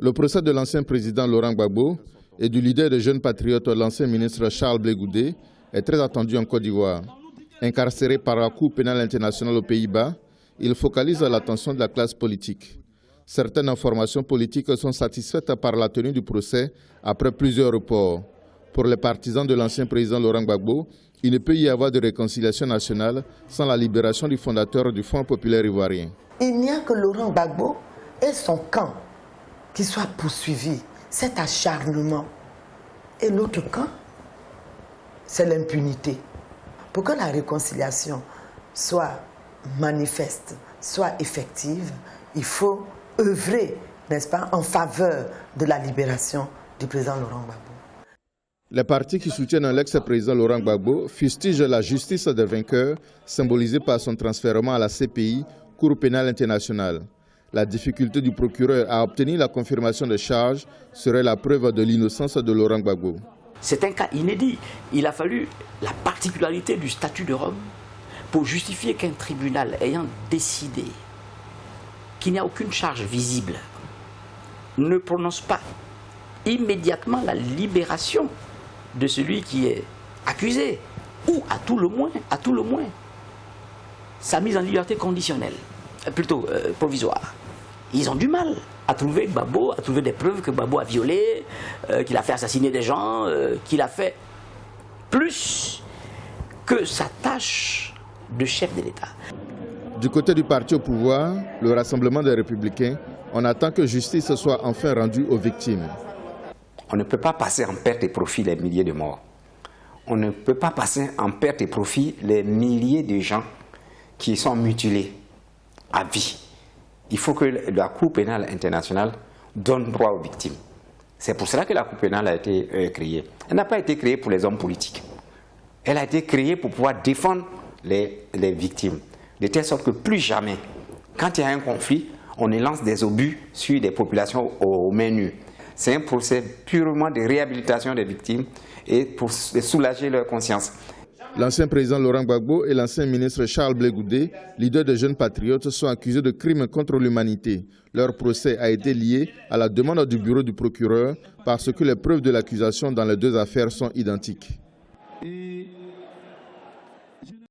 Le procès de l'ancien président Laurent Gbagbo et du leader des jeunes patriotes, l'ancien ministre Charles Blé Goudé, est très attendu en Côte d'Ivoire. Incarcéré par la Cour pénale internationale aux Pays-Bas, il focalise l'attention de la classe politique. Certaines informations politiques sont satisfaites par la tenue du procès après plusieurs reports. Pour les partisans de l'ancien président Laurent Gbagbo, il ne peut y avoir de réconciliation nationale sans la libération du fondateur du Front populaire ivoirien. Il n'y a que Laurent Gbagbo et son camp qui soit poursuivi, cet acharnement. Et l'autre camp, c'est l'impunité. Pour que la réconciliation soit manifeste, soit effective, il faut œuvrer, n'est-ce pas, en faveur de la libération du président Laurent Gbagbo. Les partis qui soutiennent l'ex-président Laurent Gbagbo fustigent la justice des vainqueurs, symbolisée par son transfèrement à la CPI, Cour pénale internationale. La difficulté du procureur à obtenir la confirmation des charges serait la preuve de l'innocence de Laurent Gbagbo. C'est un cas inédit. Il a fallu la particularité du statut de Rome pour justifier qu'un tribunal ayant décidé qu'il n'y a aucune charge visible ne prononce pas immédiatement la libération de celui qui est accusé, ou à tout le moins, sa mise en liberté conditionnelle, plutôt provisoire. Ils ont du mal à trouver Gbagbo, à trouver des preuves que Gbagbo a violé, qu'il a fait assassiner des gens, qu'il a fait plus que sa tâche de chef de l'État. Du côté du parti au pouvoir, le Rassemblement des Républicains, on attend que justice soit enfin rendue aux victimes. On ne peut pas passer en perte et profit les milliers de morts. On ne peut pas passer en perte et profit les milliers de gens qui sont mutilés à vie. Il faut que la Cour pénale internationale donne droit aux victimes. C'est pour cela que la Cour pénale a été créée. Elle n'a pas été créée pour les hommes politiques. Elle a été créée pour pouvoir défendre les victimes. De telle sorte que plus jamais, quand il y a un conflit, on lance des obus sur des populations aux mains nues. C'est un procès purement de réhabilitation des victimes et pour soulager leur conscience. L'ancien président Laurent Gbagbo et l'ancien ministre Charles Blé Goudé, leaders des jeunes patriotes, sont accusés de crimes contre l'humanité. Leur procès a été lié à la demande du bureau du procureur parce que les preuves de l'accusation dans les deux affaires sont identiques.